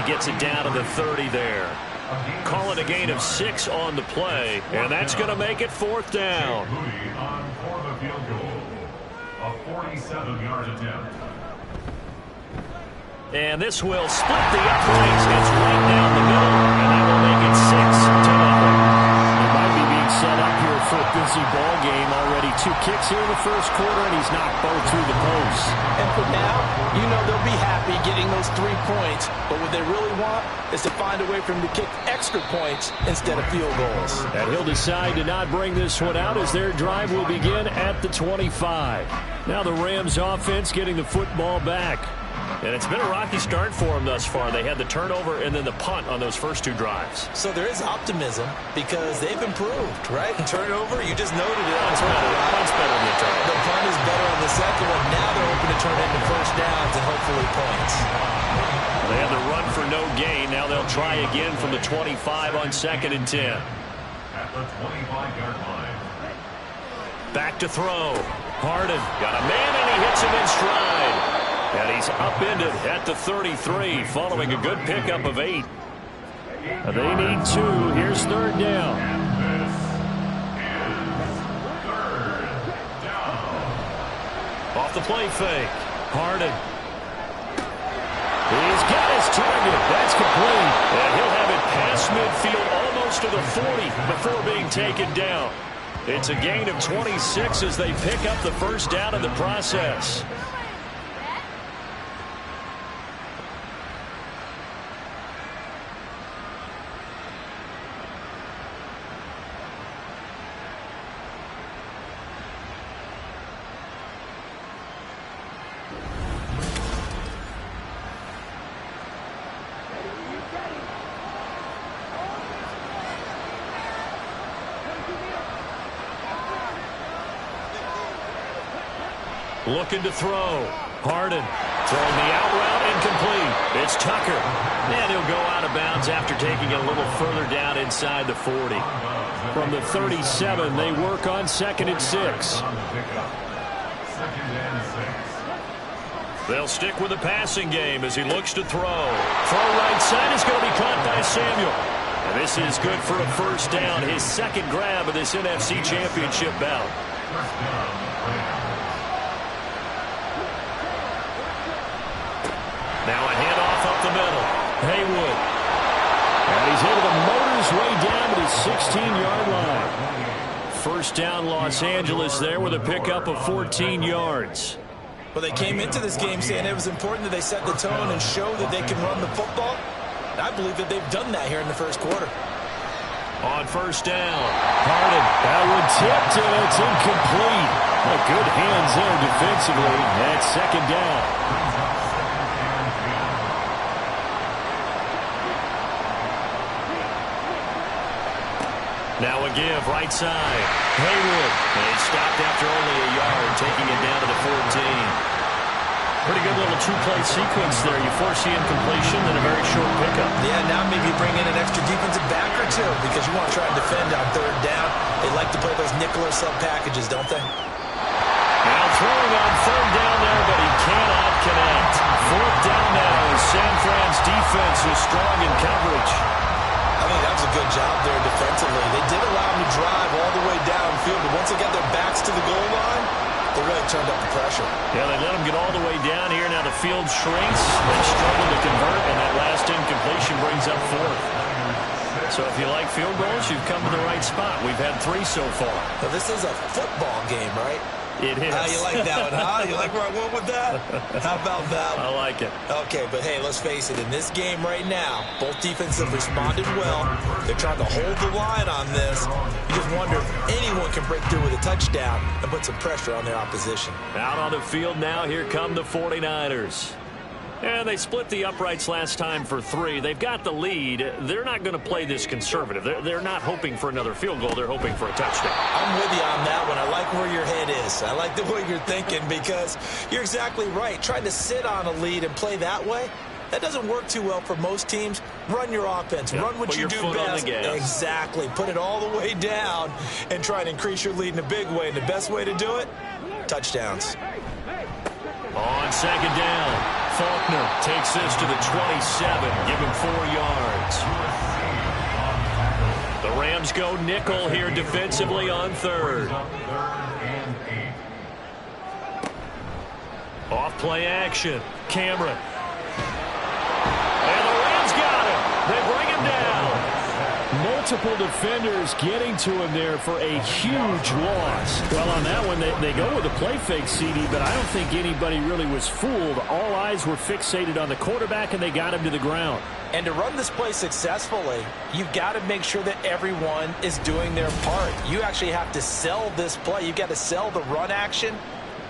gets it down to the 30 there. Call it a gain of 6 on the play, and that's going to make it 4th down. For the field goal, a 47-yard attempt. And this will split the uprights. It's right down the middle, and that will make it 6-0. He might be being set up here for a busy ball game. Already 2 kicks here in the first quarter, and he's knocked both through the posts. And for now, you know they'll be happy getting those 3 points. But what they really want is to find a way for him to kick extra points instead of field goals. And he'll decide to not bring this one out as their drive will begin at the 25. Now the Rams offense getting the football back. And it's been a rocky start for them thus far. They had the turnover and then the punt on those first 2 drives. So there is optimism because they've improved, right? Turnover, you just noted it. Punt's better than the turnover. The punt is better on the second one. Now they're hoping to turn into first downs and hopefully points. They had the run for no gain. Now they'll try again from the 25 on 2nd and 10. At the 25-yard line. Back to throw. Harden got a man and he hits him in stride. And he's upended at the 33 following a good pickup of 8. They need 2. Here's 3rd down. And this is 3rd down. Off the play fake. Harden. He's got his target. That's complete. And he'll have it past midfield almost to the 40 before being taken down. It's a gain of 26 as they pick up the first down in the process. Looking to throw. Harden throwing the out route incomplete. It's Tucker. And he'll go out of bounds after taking it a little further down inside the 40. From the 37, they work on 2nd and 6. They'll stick with the passing game as he looks to throw. Throw right side is going to be caught by Samuel. And this is good for a first down. His 2nd grab of this NFC Championship bout. Now a handoff up the middle. Haywood. And he's able to motor his way down to the 16-yard line. First down Los Angeles there with a pickup of 14 yards. Well, they came into this game saying it was important that they set the tone and show that they can run the football. And I believe that they've done that here in the first quarter. On first down, Harden. That one tipped and it's incomplete. Good hands there defensively. That's 2nd down. Now a give, right side. Haywood. And he stopped after only a yard, taking it down to the 14. Pretty good little 2-play sequence there. You foresee incompletion and a very short pickup. Yeah, now maybe bring in an extra defensive back or 2 because you want to try and defend on 3rd down. They like to play those nickel or sub packages, don't they? Now throwing on 3rd down there, but he cannot connect. 4th down now as San Fran's defense is strong in coverage. I think that was a good job there defensively. They did allow them to drive all the way downfield, but once they got their backs to the goal line, they really turned up the pressure. Yeah, they let them get all the way down here. Now the field shrinks. They struggle to convert, and that last incompletion brings up 4th. So if you like field goals, you've come to the right spot. We've had 3 so far. Well, this is a football game, right? It is. How you like that one, huh? You like where I went with that? How about that one? I like it. Okay, but hey, let's face it. In this game right now, both defenses have responded well. They're trying to hold the line on this. You just wonder if anyone can break through with a touchdown and put some pressure on their opposition. Out on the field now, here come the 49ers. And they split the uprights last time for 3. They've got the lead. They're not going to play this conservative. They're not hoping for another field goal. They're hoping for a touchdown. I'm with you on that one. I like where your head is. I like the way you're thinking because you're exactly right. Trying to sit on a lead and play that way, that doesn't work too well for most teams. Run your offense. Yeah, run what you do best. Exactly. Put it all the way down and try and increase your lead in a big way. And the best way to do it, touchdowns. On second down, Faulkner takes this to the 27, give him 4 yards. The Rams go nickel here defensively on third. Off play action, Cameron. And the Rams got him. They bring him down. Multiple defenders getting to him there for a huge loss. Well, on that one, they go with a play fake, CD, but I don't think anybody really was fooled. All eyes were fixated on the quarterback, and they got him to the ground. And to run this play successfully, you've got to make sure that everyone is doing their part. You actually have to sell this play. You've got to sell the run action.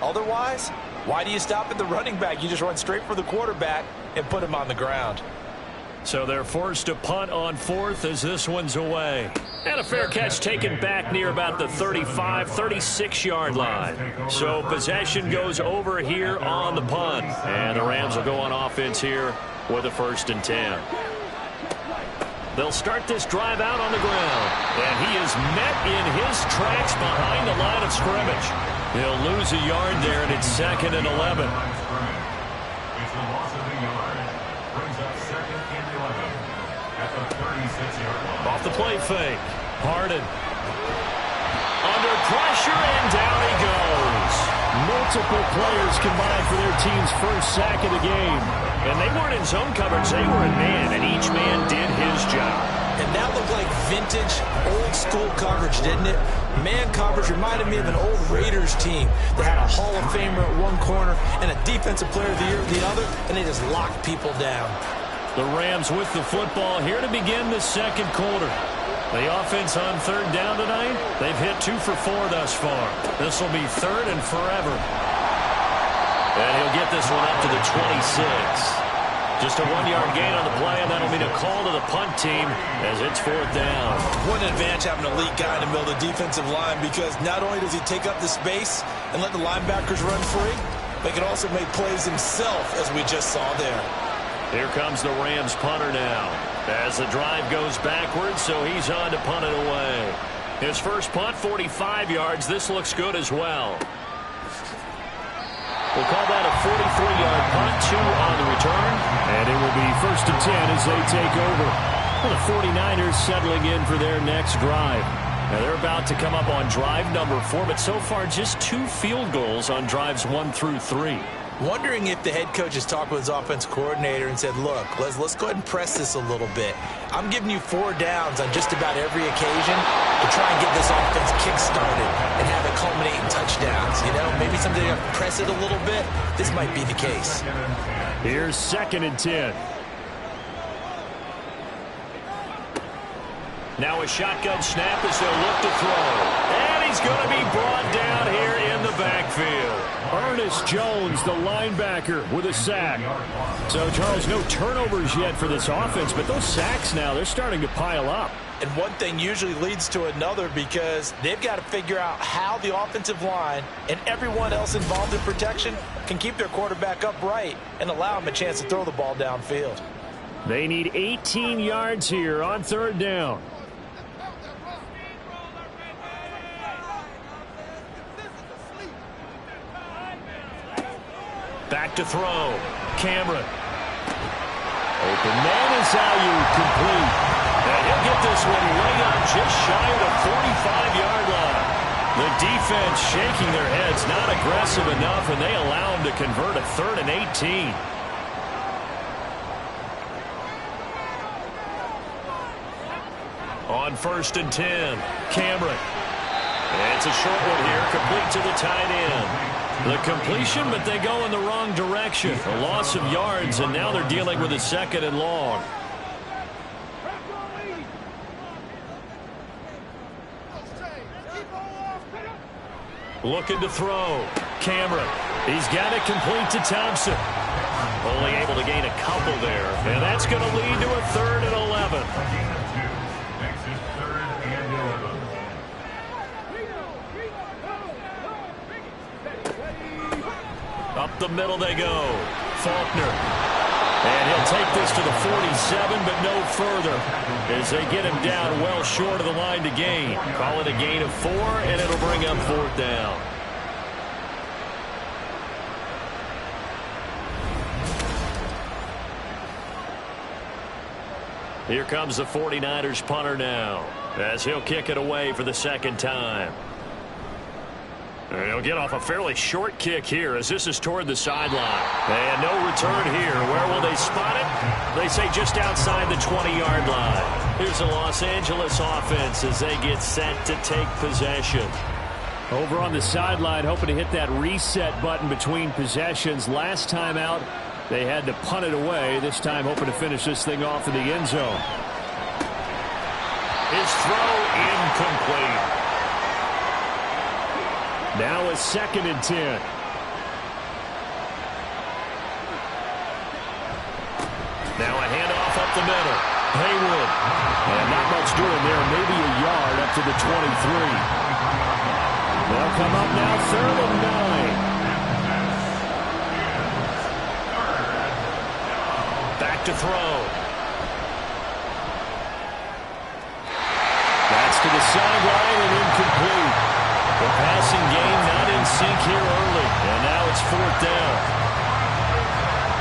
Otherwise, why do you stop at the running back? You just run straight for the quarterback and put him on the ground. So they're forced to punt on fourth as this one's away. And a fair catch taken back near about the 35, 36-yard line. So possession goes over here on the punt. And the Rams will go on offense here with a 1st and 10. They'll start this drive out on the ground. And he is met in his tracks behind the line of scrimmage. He'll lose a yard there, and it's 2nd and 11. It's a loss of a yard. Brings up 2nd and 11 at the 36-yard line. Off the play fake. Harden. Under pressure, and down he goes. Multiple players combined for their team's first sack of the game. And they weren't in zone coverage. They were in man, and each man did his job. And that looked like vintage, old-school coverage, didn't it? Man coverage reminded me of an old Raiders team that had a Hall of Famer at one corner and a Defensive Player of the Year at the other, and they just locked people down. The Rams with the football here to begin the second quarter. The offense on third down tonight, they've hit 2 for 4 thus far. This will be 3rd and forever. And he'll get this one up to the 26. Just a 1-yard gain on the play, and that'll mean a call to the punt team as it's 4th down. What an advantage having an elite guy in the middle of the defensive line, because not only does he take up the space and let the linebackers run free, but he can also make plays himself, as we just saw there. Here comes the Rams punter now as the drive goes backwards, so he's on to punt it away. His first punt, 45 yards. This looks good as well. We'll call that a 43-yard punt, 2 on the return. And it will be 1st and 10 as they take over. Well, the 49ers settling in for their next drive. Now they're about to come up on drive number 4, but so far just 2 field goals on drives 1 through 3. Wondering if the head coach has talked with his offense coordinator and said, look, let's go ahead and press this a little bit. I'm giving you 4 downs on just about every occasion to try and get this offense kick-started and have it culminate in touchdowns. You know, maybe someday you have to press it a little bit. This might be the case. Here's 2nd and 10. Now a shotgun snap as they'll look to throw. And he's going to be brought down here in the backfield. Ernest Jones, the linebacker, with a sack. So, Charles, no turnovers yet for this offense, but those sacks now, they're starting to pile up. And one thing usually leads to another, because they've got to figure out how the offensive line and everyone else involved in protection can keep their quarterback upright and allow him a chance to throw the ball downfield. They need 18 yards here on 3rd down. Back to throw. Cameron. Open man is Ayuk, complete. And he'll get this one way up just shy of the 45-yard line. The defense shaking their heads, not aggressive enough, and they allow him to convert a 3rd and 18. On 1st and 10, Cameron. And it's a short one here, complete to the tight end. The completion, but they go in the wrong direction. A loss of yards, and now they're dealing with a 2nd and long. Looking to throw. Cameron. He's got it complete to Thompson. Only able to gain a couple there. And that's going to lead to a 3rd and 11. Makes it 3rd and 11. Up the middle they go. Faulkner. And he'll take this to the 47, but no further, as they get him down well short of the line to gain. Call it a gain of 4, and it'll bring up 4th down. Here comes the 49ers punter now, as he'll kick it away for the second time. And he'll get off a fairly short kick here as this is toward the sideline. And no return here. Where will they spot it? They say just outside the 20-yard line. Here's the Los Angeles offense as they get set to take possession. Over on the sideline, hoping to hit that reset button between possessions. Last time out, they had to punt it away. This time hoping to finish this thing off in the end zone. His throw incomplete. Now a 2nd and 10. Now a handoff up the middle. Haywood. And not much doing there. Maybe a yard up to the 23. They'll come up now 3rd and 9. Back to throw. That's to the sideline and incomplete. The passing game not in sync here early. And now it's 4th down.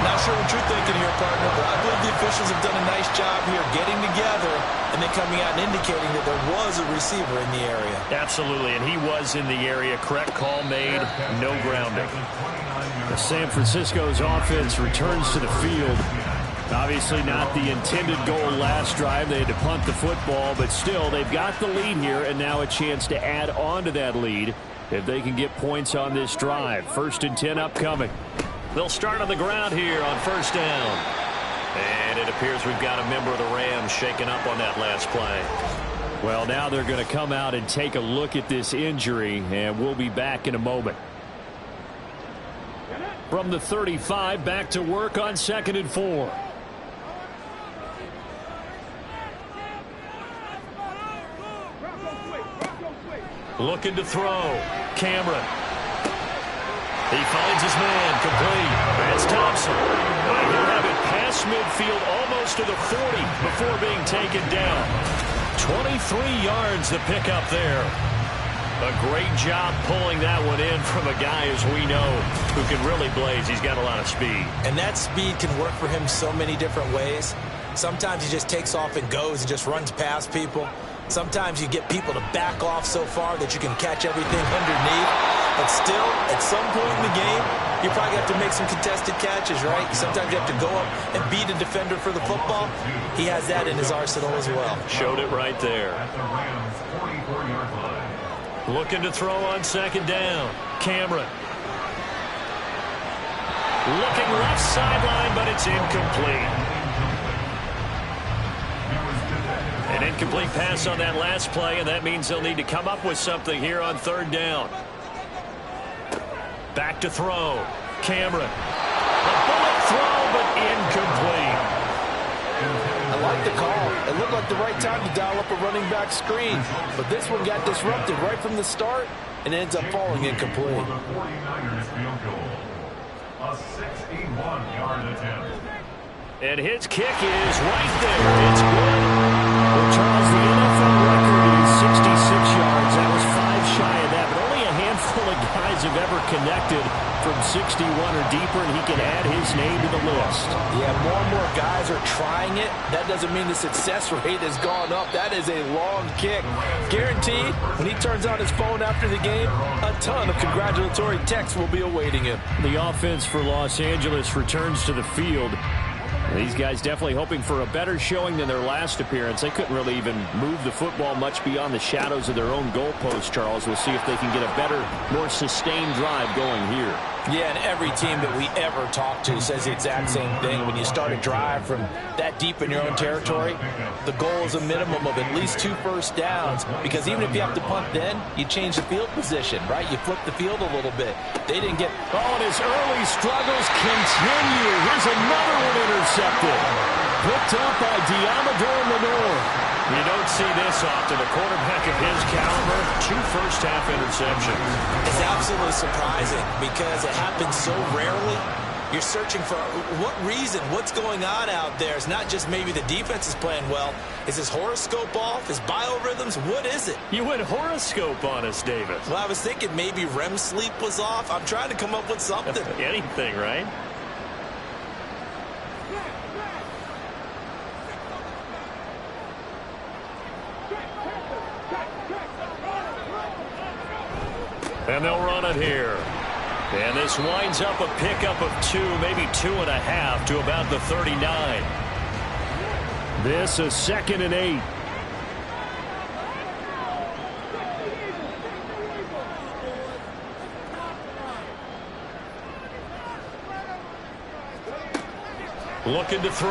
Not sure what you're thinking here, partner, but I believe the officials have done a nice job here getting together and then coming out and indicating that there was a receiver in the area. Absolutely, and he was in the area. Correct call made, no grounding. The San Francisco's offense returns to the field. Obviously not the intended goal last drive. They had to punt the football, but still they've got the lead here and now a chance to add on to that lead if they can get points on this drive. 1st and 10 upcoming. They'll start on the ground here on 1st down. And it appears we've got a member of the Rams shaken up on that last play. Well, now they're going to come out and take a look at this injury, and we'll be back in a moment. From the 35, back to work on 2nd and 4. Looking to throw. Cameron. He finds his man, complete. That's Thompson. He'll have it past midfield almost to the 40 before being taken down. 23 yards to pick up there. A great job pulling that one in from a guy, as we know, who can really blaze. He's got a lot of speed. And that speed can work for him so many different ways. Sometimes he just takes off and goes and just runs past people. Sometimes you get people to back off so far that you can catch everything underneath. But still, at some point in the game, you probably have to make some contested catches, right? Sometimes you have to go up and beat a defender for the football. He has that in his arsenal as well. Showed it right there. At the Rams' 44-yard line. Looking to throw on 2nd down. Cameron. Looking left sideline, but it's incomplete. An incomplete pass on that last play, and that means they'll need to come up with something here on 3rd down. Back to throw. Cameron. A bullet throw, but incomplete. I like the call. It looked like the right time to dial up a running back screen. But this one got disrupted right from the start and ends up falling incomplete. For the 49ers field goal. A 61-yard attempt. And his kick is right there. It's good. Well, Charles, the NFL record is 66 yards. That was 5 shy of that, but only a handful of guys have ever connected from 61 or deeper, and he can add his name to the list. Yeah, more and more guys are trying it. That doesn't mean the success rate has gone up. That is a long kick. Guaranteed, when he turns on his phone after the game, a ton of congratulatory texts will be awaiting him. The offense for Los Angeles returns to the field. These guys definitely hoping for a better showing than their last appearance. They couldn't really even move the football much beyond the shadows of their own goalpost, Charles. We'll see if they can get a better, more sustained drive going here. Yeah, and every team that we ever talk to says the exact same thing. When you start a drive from that deep in your own territory, the goal is a minimum of at least 2 first downs, because even if you have to punt then, you change the field position, right? You flip the field a little bit. They didn't get... Oh, and his early struggles continue. Here's another one intercepted. Picked up by Diamador Lenore. You don't see this often. A quarterback of his caliber, 2 first-half interceptions. It's absolutely surprising because it happens so rarely. You're searching for what reason, what's going on out there. It's not just maybe the defense is playing well. Is his horoscope off? His biorhythms? What is it? You went horoscope on us, David. Well, I was thinking maybe REM sleep was off. I'm trying to come up with something. Anything, right? And they'll run it here. And this winds up a pickup of 2, maybe 2.5 to about the 39. This is 2nd and 8. Looking to throw.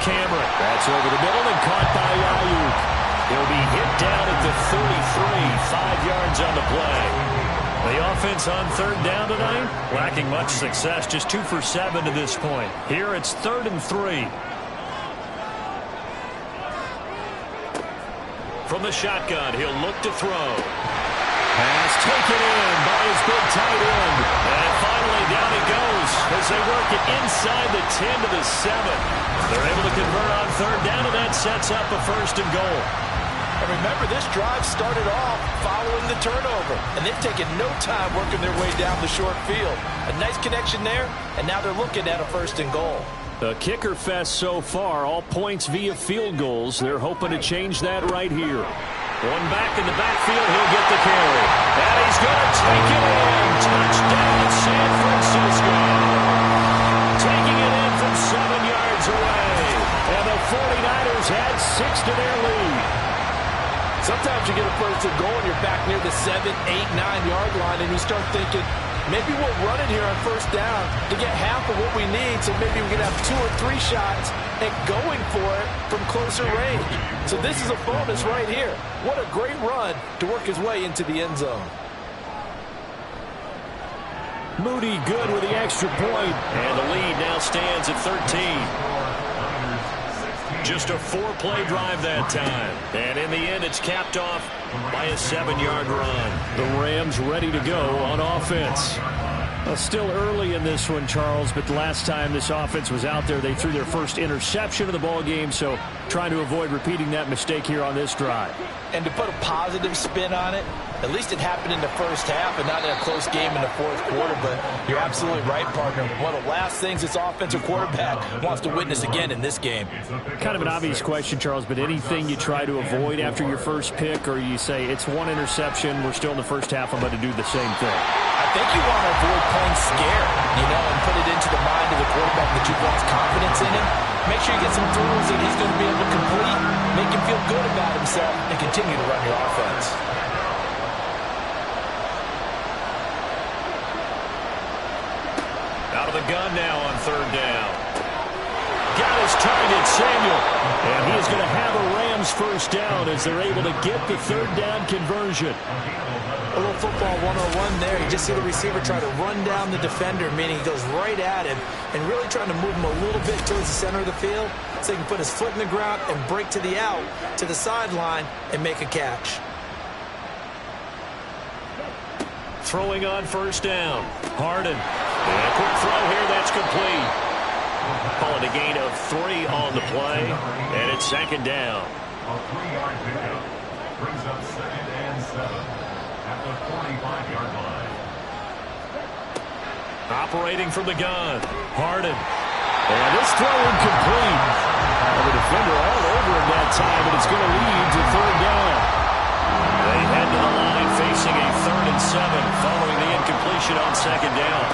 Cameron. That's over the middle and caught by Ayuk. He'll be hit down at the 33, 5 yards on the play. The offense on 3rd down tonight, lacking much success, just 2 for 7 to this point. Here it's 3rd and 3. From the shotgun, he'll look to throw. Pass taken in by his big tight end. And finally down he goes as they work it inside the 10 to the 7. They're able to convert on 3rd down, and that sets up a 1st and goal. And remember, this drive started off following the turnover, and they've taken no time working their way down the short field. A nice connection there, and now they're looking at a 1st and goal. A kicker fest so far, all points via field goals. They're hoping to change that right here. One back in the backfield, he'll get the carry. And he's going to take it in. Touchdown, San Francisco. Taking it in from 7 yards away. And the 49ers add 6 to their lead. Sometimes you get a 1st and goal and you're back near the 7, 8, 9-yard line, and you start thinking, maybe we'll run it here on 1st down to get half of what we need, so maybe we can have 2 or 3 shots at going for it from closer range. So this is a bonus right here. What a great run to work his way into the end zone. Moody good with the extra point. And the lead now stands at 13. Just a 4-play drive that time. And in the end, it's capped off by a 7-yard run. The Rams ready to go on offense. Still early in this one, Charles, but the last time this offense was out there, they threw their first interception of the ball game, so trying to avoid repeating that mistake here on this drive. And to put a positive spin on it, at least it happened in the 1st half and not in a close game in the 4th quarter, but you're absolutely right, partner. One of the last things this offensive quarterback wants to witness again in this game. Kind of an obvious question, Charles, but anything you try to avoid after your first pick, or you say it's 1 interception, we're still in the 1st half, I'm going to do the same thing? I think you want to avoid playing scared, and put it into the mind of the quarterback that you've lost confidence in him. Make sure you get some throws that he's going to be able to complete, make him feel good about himself, and continue to run your offense. Out of the gun now on 3rd down. Got his target, Samuel. And he is going to have a Rams 1st down as they're able to get the 3rd down conversion. A little football 101 there. You just see the receiver try to run down the defender, meaning he goes right at him and really trying to move him a little bit towards the center of the field so he can put his foot in the ground and break to the out, to the sideline, and make a catch. Throwing on 1st down. Harden. And a quick throw here, that's complete. Call it a gain of 3 on the play, and it's 2nd down. A 3-yard pickup brings up 2nd and 7 at the 45-yard line. Operating from the gun. Harden. And this throw incomplete. The defender all over him that time, and it's going to lead to 3rd down. They head to the line facing a 3rd and 7 following the incompletion on 2nd down.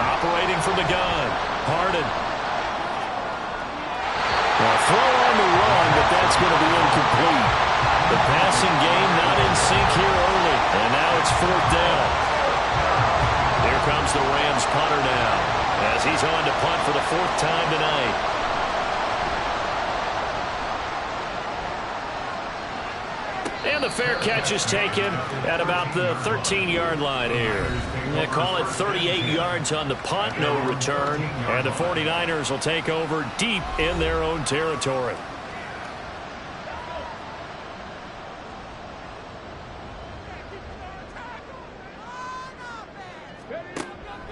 Operating from the gun. Harden. Well, throw on the run, but that's going to be incomplete. The passing game not in sync here early, and now it's 4th down. Here comes the Rams punter now as he's on to punt for the 4th time tonight. And the fair catch is taken at about the 13-yard line here. They call it 38 yards on the punt, no return. And the 49ers will take over deep in their own territory.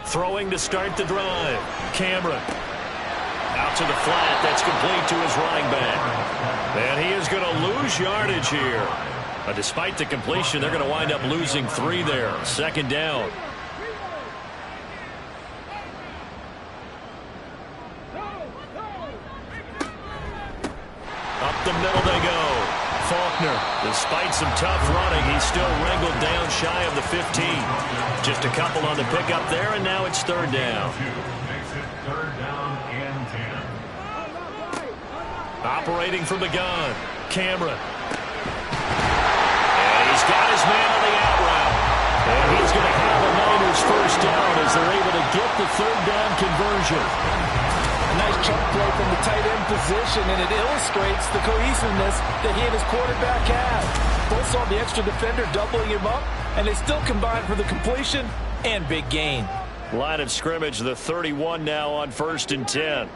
Throwing to start the drive. Cameron. Out to the flat. That's complete to his running back. And he is going to lose yardage here. Despite the completion, they're going to wind up losing 3 there. 2nd down. Up the middle they go. Faulkner. Despite some tough running, he's still wrangled down shy of the 15. Just a couple on the pickup there, and now it's third down. Makes it third down and 10. Operating from the gun, Cameron. And he's got his man on the out route. And he's going to have the Niners first down as they're able to get the third down conversion. A nice chunk play from the tight end position, and it illustrates the cohesiveness that he and his quarterback have. Both saw the extra defender doubling him up, and they still combined for the completion and big gain. Line of scrimmage, the 31 now on 1st and 10.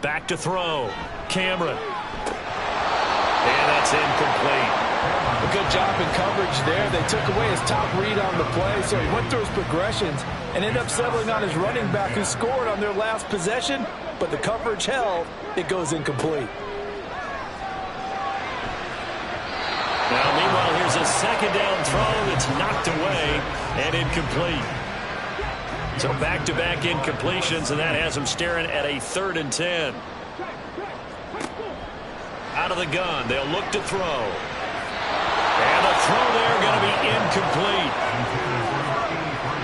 Back to throw. Cameron. And that's incomplete. A good job in coverage there. They took away his top read on the play, so he went through his progressions and ended up settling on his running back who scored on their last possession, but the coverage held. It goes incomplete. Now, meanwhile, here's a second down throw that's knocked away and incomplete. So back-to-back incompletions, and that has them staring at a 3rd and 10. Out of the gun, they'll look to throw. And the throw there going to be incomplete.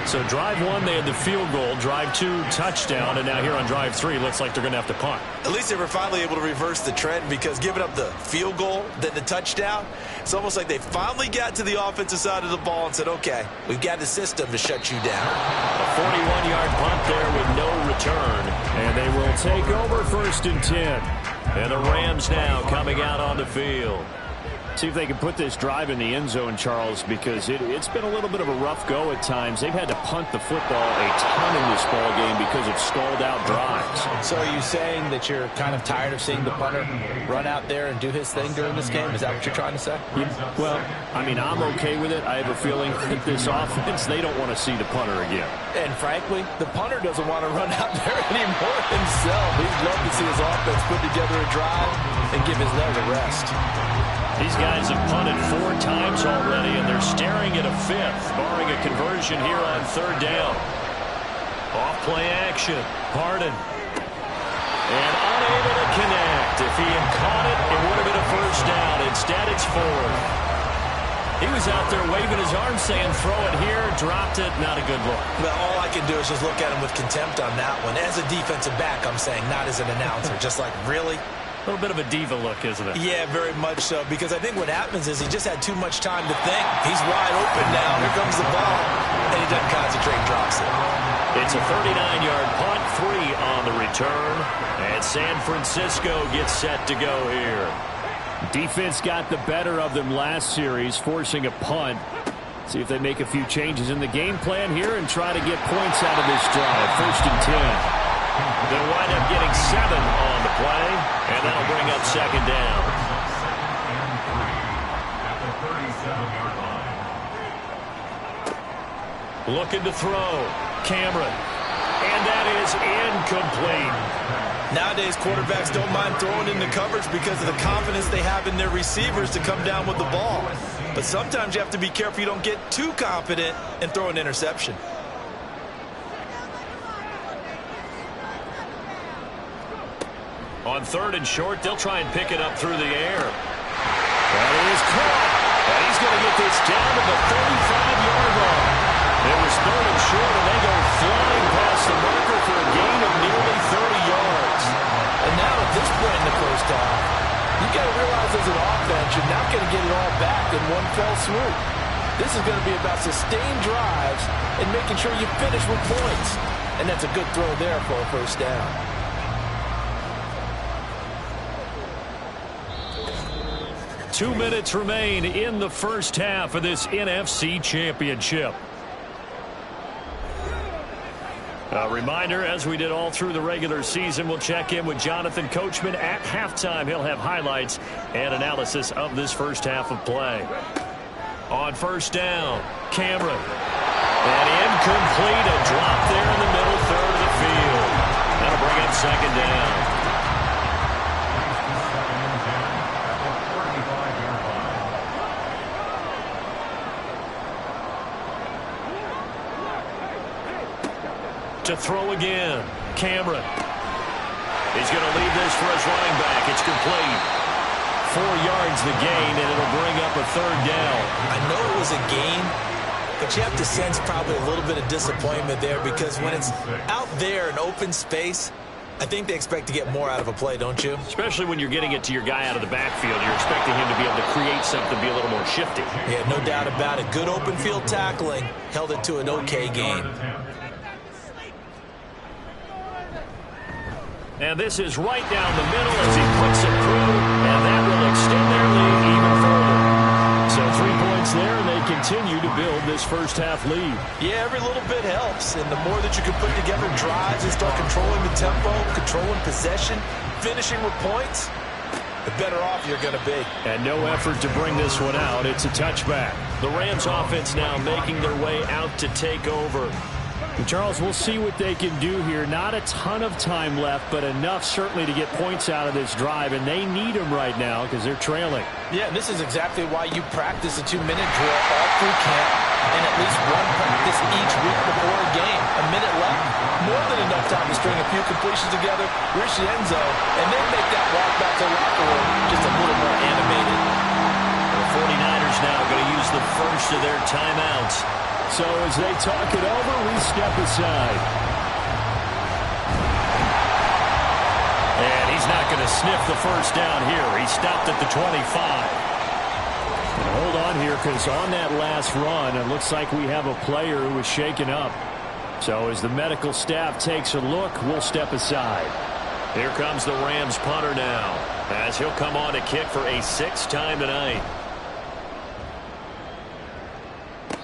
So drive 1, they had the field goal. Drive 2, touchdown. And now here on drive 3, looks like they're going to have to punt. At least they were finally able to reverse the trend, because giving up the field goal, then the touchdown, it's almost like they finally got to the offensive side of the ball and said, okay, we've got the system to shut you down. A 41-yard punt there with no return. And they will take over 1st and 10. And the Rams now coming out on the field. See if they can put this drive in the end zone, Charles, because it's been a little bit of a rough go at times. They've had to punt the football a ton in this ball game because of stalled out drives. So are you saying that you're kind of tired of seeing the punter run out there and do his thing during this game? Is that what you're trying to say? Yeah, well, I mean, I'm okay with it. I have a feeling that this offense, they don't want to see the punter again. And frankly, the punter doesn't want to run out there anymore himself. He'd love to see his offense put together a drive and give his leg a rest. These guys have punted 4 times already, and they're staring at a 5th, barring a conversion here on 3rd down. Off-play action. Harden. And unable to connect. If he had caught it, it would have been a first down. Instead, it's 4th. He was out there waving his arm saying, throw it here, dropped it, not a good look. Well, all I can do is just look at him with contempt on that one. As a defensive back, I'm saying, not as an announcer. Just like, really? A little bit of a diva look, isn't it? Yeah, very much so, because I think what happens is he just had too much time to think. He's wide open now. Here comes the ball, and he doesn't concentrate and drops it. It's a 39-yard punt, 3 on the return, and San Francisco gets set to go here. Defense got the better of them last series, forcing a punt. See if they make a few changes in the game plan here and try to get points out of this drive. 1st and 10. They'll wind up getting 7 on the play, and that'll bring up 2nd down. At the 37-yard line. Looking to throw. Cameron. And that is incomplete. Nowadays, quarterbacks don't mind throwing into coverage because of the confidence they have in their receivers to come down with the ball. But sometimes you have to be careful you don't get too confident and throw an interception. On 3rd and short, they'll try and pick it up through the air. That is caught. And he's going to get this down to the 35-yard line. It was 3rd and short, and they go flying past the marker for a gain of nearly 30 yards. And now at this point in the first half, you've got to realize as an offense, you're not going to get it all back in one fell swoop. This is going to be about sustained drives and making sure you finish with points. And that's a good throw there for a first down. 2 minutes remain in the first half of this NFC Championship. A reminder, as we did all through the regular season, we'll check in with Jonathan Coachman at halftime. He'll have highlights and analysis of this first half of play. On 1st down, Cameron. And incomplete, a drop there in the middle 3rd of the field. That'll bring up 2nd down. To throw again, Cameron. He's going to leave this for his running back. It's complete. 4 yards the gain, and it'll bring up a third down. I know it was a gain, but you have to sense probably a little bit of disappointment there because when it's out there in open space, I think they expect to get more out of a play, don't you? Especially when you're getting it to your guy out of the backfield. You're expecting him to be able to create something, be a little more shifty. Yeah, no doubt about it. Good open field tackling. Held it to an okay gain. And this is right down the middle as he puts it through, and that will extend their lead even further. So 3 points there, and they continue to build this first half lead. Yeah, every little bit helps, and the more that you can put together drives and start controlling the tempo, controlling possession, finishing with points, the better off you're going to be. And no effort to bring this one out. It's a touchback. The Rams offense now making their way out to take over. And Charles, we'll see what they can do here. Not a ton of time left, but enough certainly to get points out of this drive, and they need them right now because they're trailing. Yeah, and this is exactly why you practice a 2-minute drill all through camp and at least one practice each week before a game. A minute left, more than enough time to string a few completions together, reach the end zone, and then make that walk back to the locker room just a little more animated. The 49ers now going to use the first of their timeouts. So as they talk it over, we step aside. And he's not going to sniff the first down here. He stopped at the 25. And hold on here, because on that last run, it looks like we have a player who was shaken up. So as the medical staff takes a look, we'll step aside. Here comes the Rams punter now, as he'll come on to kick for a 6th time tonight.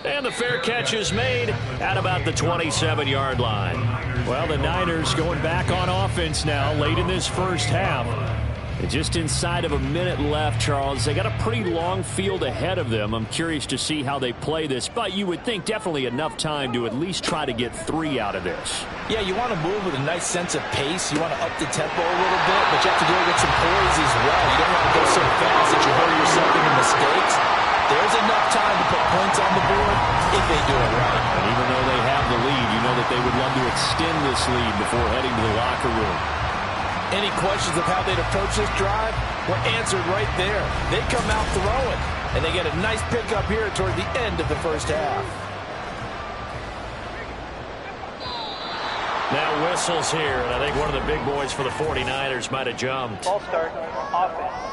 And the fair catch is made at about the 27-yard line. Well, the Niners going back on offense now late in this first half. And just inside of a minute left, Charles. They got a pretty long field ahead of them. I'm curious to see how they play this, but you would think definitely enough time to at least try to get 3 out of this. Yeah, you want to move with a nice sense of pace. You want to up the tempo a little bit, but you have to do it with some poise as well. You don't want to go so fast that you hurry yourself into mistakes. There's enough time to put points on the board if they do it right. And even though they have the lead, you know that they would love to extend this lead before heading to the locker room. Any questions of how they'd approach this drive were answered right there. They come out throwing, and they get a nice pickup here toward the end of the first half. Now whistles here, and I think one of the big boys for the 49ers might have jumped. All start offense.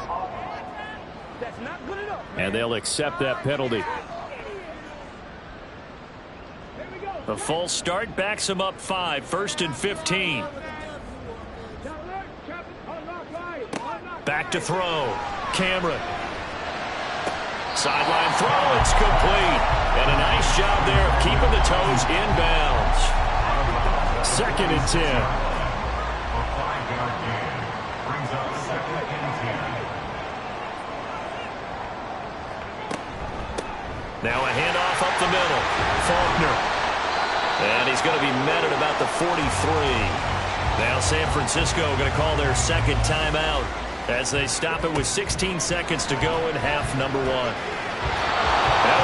That's not good enough. And they'll accept that penalty. The full start backs him up 5, 1st and 15. Back to throw. Cameron. Sideline throw. It's complete. And a nice job there of keeping the toes inbounds. 2nd and 10. A 5-yard gain brings up 2nd and 10. Now a handoff up the middle. Faulkner. And he's going to be met at about the 43. Now San Francisco going to call their 2nd timeout as they stop it with 16 seconds to go in half number 1. Now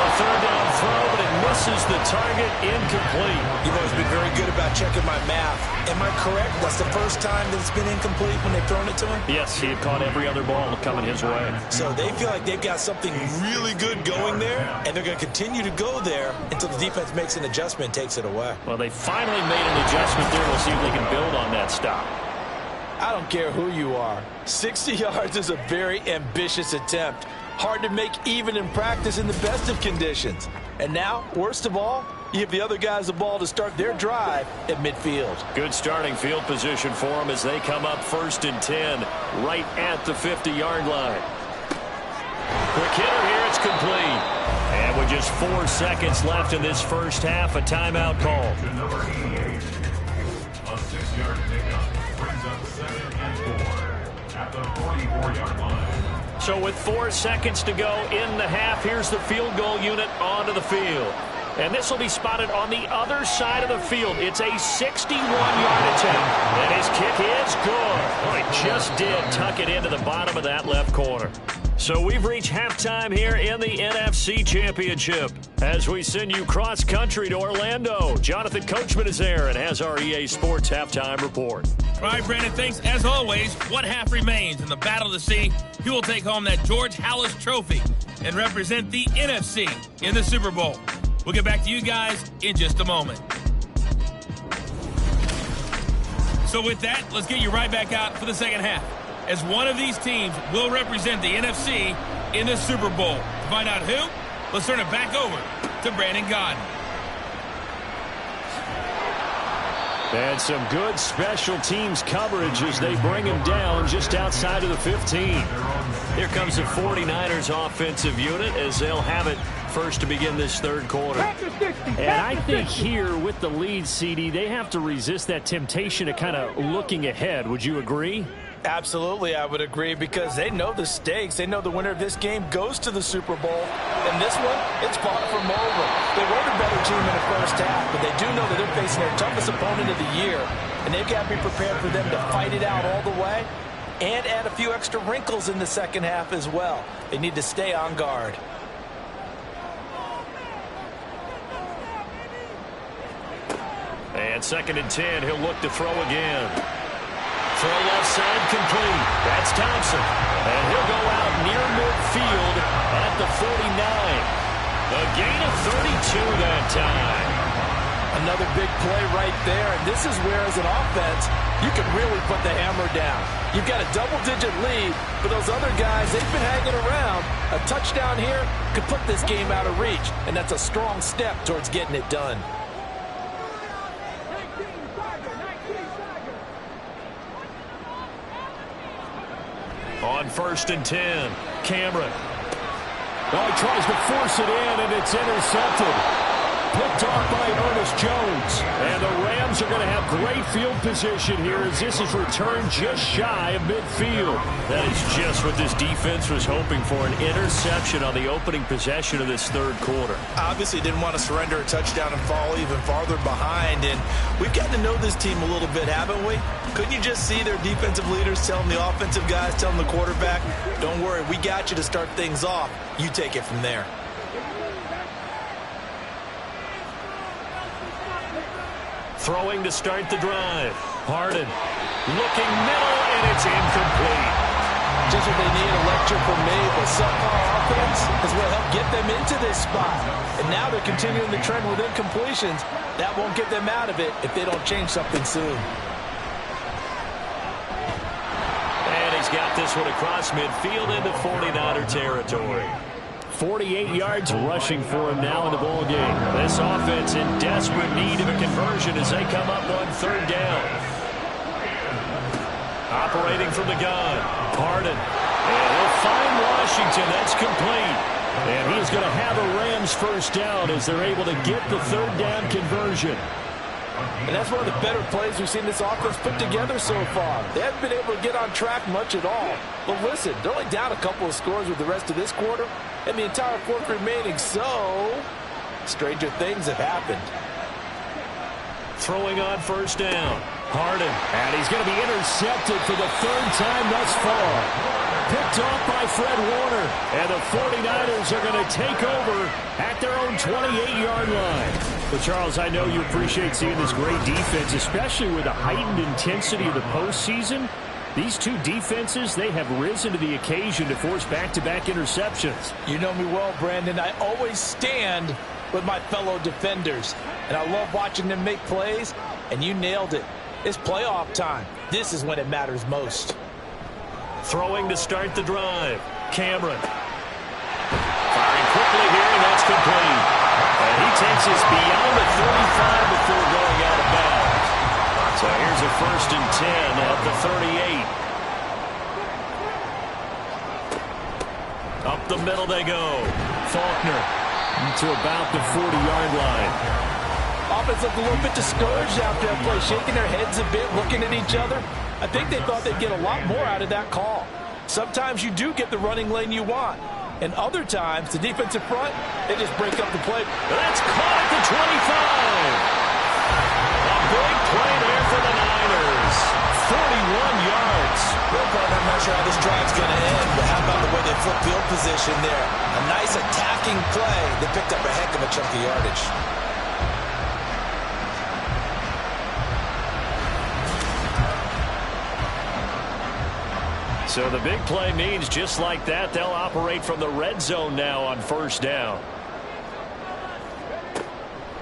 a 3rd down throw, but it misses the target, incomplete. You've always been very good about checking my math. Am I correct? That's the first time that it's been incomplete when they've thrown it to him? Yes, he had caught every other ball coming his way. So they feel like they've got something really good going there, and they're going to continue to go there until the defense makes an adjustment and takes it away. Well, they finally made an adjustment there. We'll see if they can build on that stop. I don't care who you are. 60 yards is a very ambitious attempt. Hard to make even in practice in the best of conditions. And now, worst of all, you give the other guys the ball to start their drive at midfield. Good starting field position for them as they come up 1st and 10 right at the 50-yard line. Quick hitter here. It's complete. And with just 4 seconds left in this first half, a timeout call. To number 88. A 6-yard pickup brings up 2nd and 4 at the 44-yard line. So with 4 seconds to go in the half, here's the field goal unit onto the field. And this will be spotted on the other side of the field. It's a 61-yard Thompson. And his kick is good. Well, he just did tuck it into the bottom of that left corner. So we've reached halftime here in the NFC Championship. As we send you cross-country to Orlando, Jonathan Coachman is there and has our EA Sports halftime report. All right, Brandon, thanks. As always, one half remains in the Battle of the Sea. He will take home that George Halas Trophy and represent the NFC in the Super Bowl. We'll get back to you guys in just a moment. So with that, let's get you right back out for the second half, as one of these teams will represent the NFC in the Super Bowl. To find out who, let's turn it back over to Brandon Gaudin. And some good special teams coverage as they bring him down just outside of the 15. Here comes the 49ers offensive unit as they'll have it first to begin this third quarter. And I think here with the lead, CD, they have to resist that temptation of kind of looking ahead. Would you agree? Absolutely, I would agree, because they know the stakes. They know the winner of this game goes to the Super Bowl. And this one, it's far from over. They were the better team in the first half, but they do know that they're facing their toughest opponent of the year. And they've got to be prepared for them to fight it out all the way and add a few extra wrinkles in the second half as well. They need to stay on guard. And 2nd and 10, he'll look to throw again. Throw left side complete. That's Thompson. And he'll go out near midfield at the 49. A gain of 32 that time. Another big play right there, and this is where, as an offense, you can really put the hammer down. You've got a double-digit lead, but those other guys, they've been hanging around. A touchdown here could put this game out of reach, and that's a strong step towards getting it done. On 1st and 10, Cameron. Oh, he tries to force it in, and it's intercepted. Picked off by Ernest Jones. And the Rams are going to have great field position here as this is returned just shy of midfield. That is just what this defense was hoping for, an interception on the opening possession of this third quarter. Obviously didn't want to surrender a touchdown and fall even farther behind. And we've gotten to know this team a little bit, haven't we? Couldn't you just see their defensive leaders telling the offensive guys, telling the quarterback, don't worry, we got you to start things off. You take it from there. Throwing to start the drive. Harden looking middle, and it's incomplete. Just what they need, a lecture from me. The subpar offense is what helped get them into this spot. And now they're continuing the trend with incompletions. That won't get them out of it if they don't change something soon. And he's got this one across midfield into 49er territory. 48 yards rushing for him now in the ball game. This offense in desperate need of a conversion as they come up on 3rd down. Operating from the gun, Harden. And he'll find Washington. That's complete. And he's going to have a Rams first down as they're able to get the 3rd down conversion. And that's one of the better plays we've seen this offense put together so far. They haven't been able to get on track much at all. But listen, they're only down a couple of scores with the rest of this quarter and the entire fourth remaining, so stranger things have happened. Throwing on 1st down, Harden. And he's going to be intercepted for the 3rd time thus far. Picked off by Fred Warner. And the 49ers are going to take over at their own 28-yard line. Well, Charles, I know you appreciate seeing this great defense, especially with the heightened intensity of the postseason. These two defenses, they have risen to the occasion to force back-to-back interceptions. You know me well, Brandon. I always stand with my fellow defenders. And I love watching them make plays, and you nailed it. It's playoff time. This is when it matters most. Throwing to start the drive, Cameron. Firing quickly here, and that's complete. And he takes us beyond the 35 before going out of bounds. So here's a 1st and 10 at the 38. Up the middle they go. Faulkner to about the 40-yard line. Offense looked a little bit discouraged out there, play, shaking their heads a bit, looking at each other. I think they thought they'd get a lot more out of that call. Sometimes you do get the running lane you want. And other times, the defensive front, they just break up the play. That's caught at the 25. A big play there for the Niners. Well, partner, I'm not sure how this drive's going to end, but how about the way they flip field position there? A nice attacking play that picked up a heck of a chunk of yardage. So the big play means just like that, they'll operate from the red zone now on first down.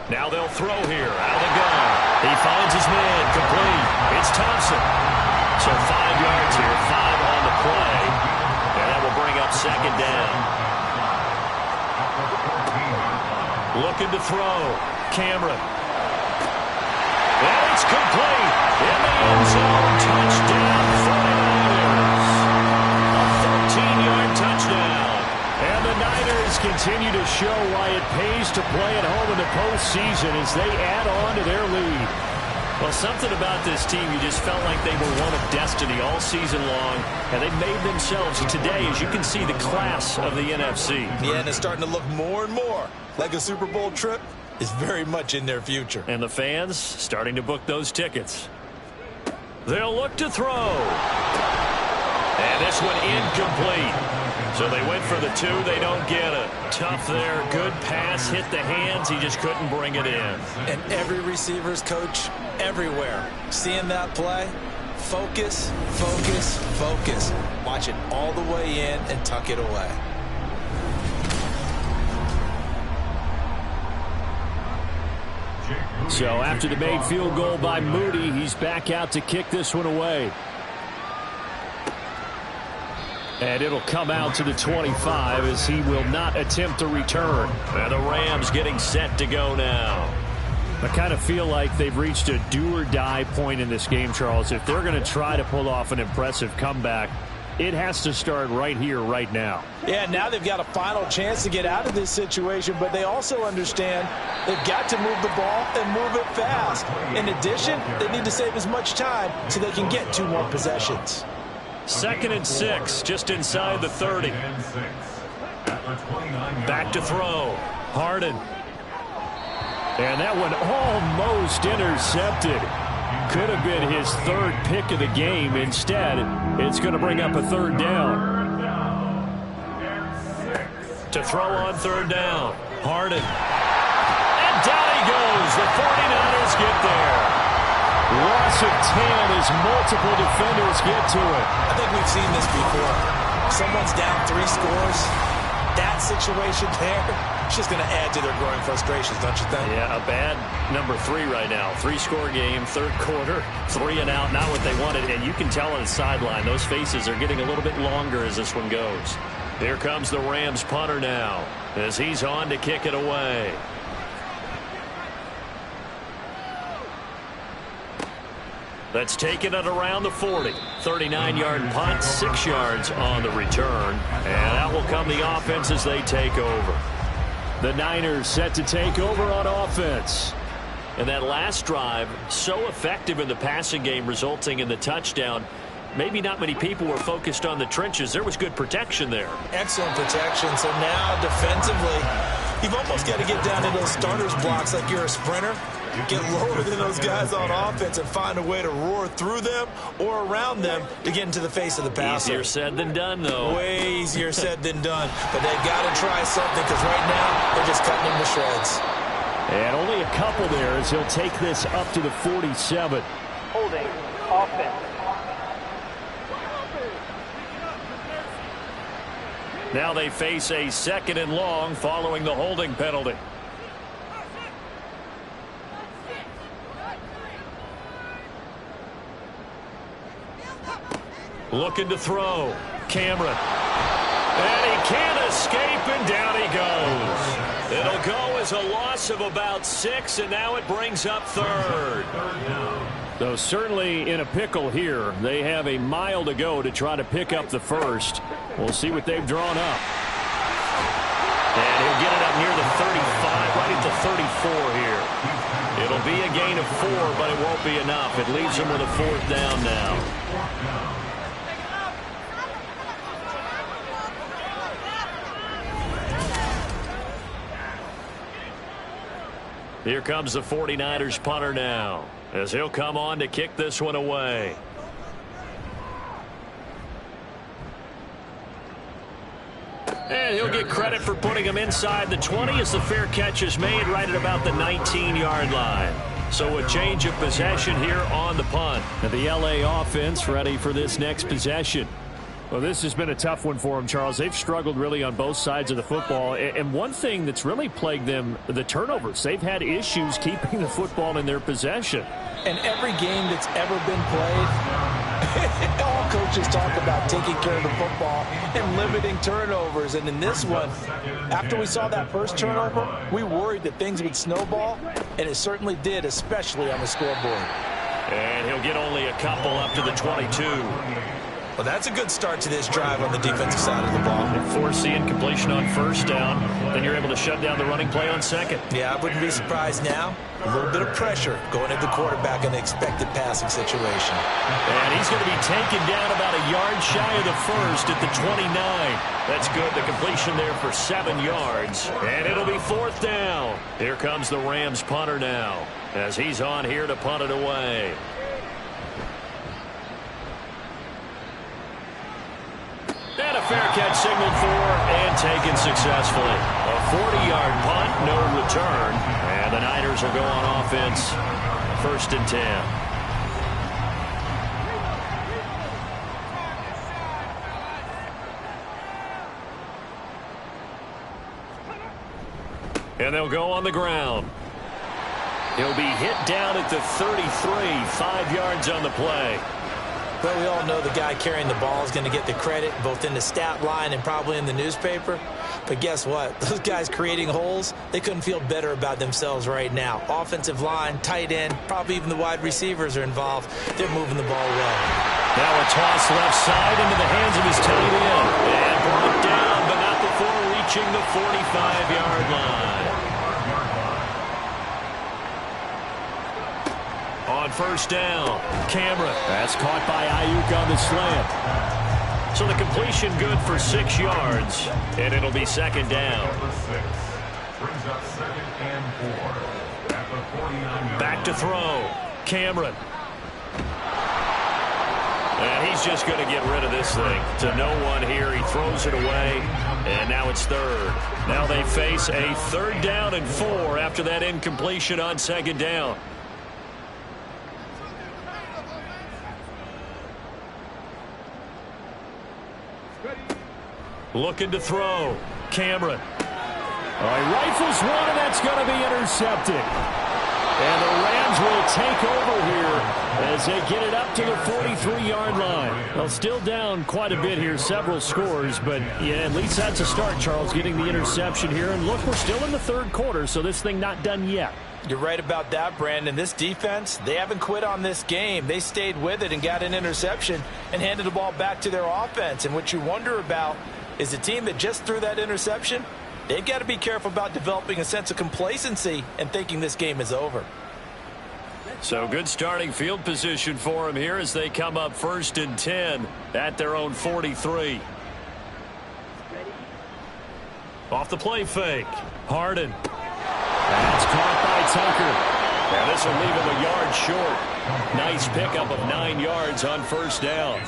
Now they'll throw here out of the gun. He finds his man complete. It's Thompson. So 5 yards here, 5 on the play. And that will bring up second down. Looking to throw. Cameron. And it's complete. In the end zone. Touchdown 49ers. A 13-yard touchdown. And the Niners continue to show why it pays to play at home in the postseason as they add on to their lead. Well, something about this team, you just felt like they were one of destiny all season long, and they made themselves today, as you can see, the class of the NFC. Yeah, and it's starting to look more and more like a Super Bowl trip is very much in their future. And the fans starting to book those tickets. They'll look to throw. And this one incomplete. So they went for the 2. They don't get it. Tough there. Good pass. Hit the hands. He just couldn't bring it in. And every receiver's coach everywhere. Seeing that play, focus, focus, focus. Watch it all the way in and tuck it away. So after the made field goal by Moody, he's back out to kick this one away. And it'll come out to the 25 as he will not attempt to return. And the Rams getting set to go now. I kind of feel like they've reached a do-or-die point in this game, Charles. If they're going to try to pull off an impressive comeback, it has to start right here, right now. Yeah, now they've got a final chance to get out of this situation, but they also understand they've got to move the ball and move it fast. In addition, they need to save as much time so they can get 2 more possessions. 2nd and 6, just inside the 30. Back to throw. Harden. And that one almost intercepted. Could have been his 3rd pick of the game. Instead, it's going to bring up a 3rd down. To throw on 3rd down. Harden. And down he goes. The 49ers get there. Loss of 10 as multiple defenders get to it. I think we've seen this before. Someone's down 3 scores. That situation there, it's just going to add to their growing frustrations, don't you think? Yeah, a bad number 3 right now. 3-score game, 3rd quarter, 3 and out, not what they wanted. And you can tell on the sideline, those faces are getting a little bit longer as this one goes. Here comes the Rams punter now as he's on to kick it away. That's taken at around the 40. 39-yard punt, 6 yards on the return. And that will come the offense as they take over. The Niners set to take over on offense. And that last drive, so effective in the passing game, resulting in the touchdown. Maybe not many people were focused on the trenches. There was good protection there. Excellent protection. So now defensively, you've almost got to get down in those starters blocks like you're a sprinter. Get lower than those guys on offense and find a way to roar through them or around them to get into the face of the passer. Easier said than done, though. Way easier said than done. But they've got to try something because right now they're just cutting them to shreds. And only a couple there as he'll take this up to the 47. Holding offense. Now they face a 2nd and long following the holding penalty. Looking to throw. Cameron. And he can't escape, and down he goes. It'll go as a loss of about 6, and now it brings up 3rd. Though certainly in a pickle here. They have a mile to go to try to pick up the 1st. We'll see what they've drawn up. And he'll get it up near the 35, right at the 34 here. It'll be a gain of 4, but it won't be enough. It leaves him with a 4th down now. Here comes the 49ers punter now as he'll come on to kick this one away. And he'll get credit for putting him inside the 20 as the fair catch is made right at about the 19-yard line. So a change of possession here on the punt. And the LA offense ready for this next possession. Well, this has been a tough one for them, Charles. They've struggled really on both sides of the football. And one thing that's really plagued them, the turnovers. They've had issues keeping the football in their possession. And every game that's ever been played, all coaches talk about taking care of the football and limiting turnovers. And in this one, after we saw that first turnover, we worried that things would snowball, and it certainly did, especially on the scoreboard. And he'll get only a couple up to the 22. Well, that's a good start to this drive on the defensive side of the ball. Force the incompletion on first down. Then you're able to shut down the running play on second. Yeah, I wouldn't be surprised now. A little bit of pressure going at the quarterback in the expected passing situation. And he's going to be taken down about a yard shy of the first at the 29. That's good. The completion there for 7 yards. And it'll be fourth down. Here comes the Rams punter now as he's on here to punt it away. And a fair catch signaled for and taken successfully. A 40-yard punt, no return. And the Niners will go on offense. First and 10. And they'll go on the ground. He'll be hit down at the 33, 5 yards on the play. Well, we all know the guy carrying the ball is going to get the credit, both in the stat line and probably in the newspaper. But guess what? Those guys creating holes, they couldn't feel better about themselves right now. Offensive line, tight end, probably even the wide receivers are involved. They're moving the ball well. Now a toss left side into the hands of his tight end. And brought down, but not before reaching the 45-yard line. On first down, Cameron. That's caught by Ayuk on the slant. So the completion good for 6 yards, and it'll be second down. Brings up 2nd and 4 at the 49-yard Back to throw, Cameron. And he's just going to get rid of this thing. To no one here, he throws it away, and now it's third. Now they face a 3rd down and 4 after that incompletion on second down. Looking to throw. Cameron. All right, rifles one, and that's going to be intercepted. And the Rams will take over here as they get it up to the 43-yard line. Well, still down quite a bit here, several scores, but yeah, at least that's a start, Charles, getting the interception here. And look, we're still in the 3rd quarter, so this thing not done yet. You're right about that, Brandon. This defense, they haven't quit on this game. They stayed with it and got an interception and handed the ball back to their offense. And what you wonder about is a team that just threw that interception, they've got to be careful about developing a sense of complacency and thinking this game is over. So good starting field position for them here as they come up 1st and 10 at their own 43. Off the play fake. Harden. That's caught by Tucker. And this will leave him a yard short. Nice pickup of 9 yards on first down.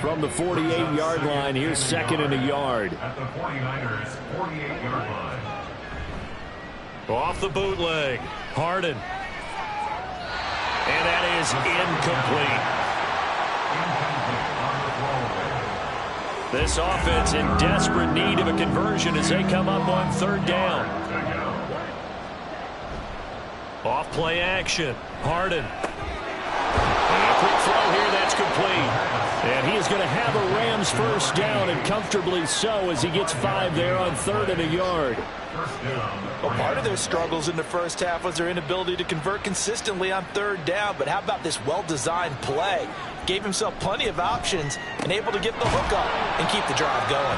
From the 48-yard line, here's 2nd and a yard. at the 49ers 48-yard line. Off the bootleg. Harden. And that is incomplete. This offense in desperate need of a conversion as they come up on 3rd down. Off play action. Harden. And a quick throw here, that's complete. And he is going to have a Rams first down, and comfortably so, as he gets 5 there on 3rd and a yard. Well, part of their struggles in the first half was their inability to convert consistently on 3rd down. But how about this well-designed play? Gave himself plenty of options and able to get the hook up and keep the drive going.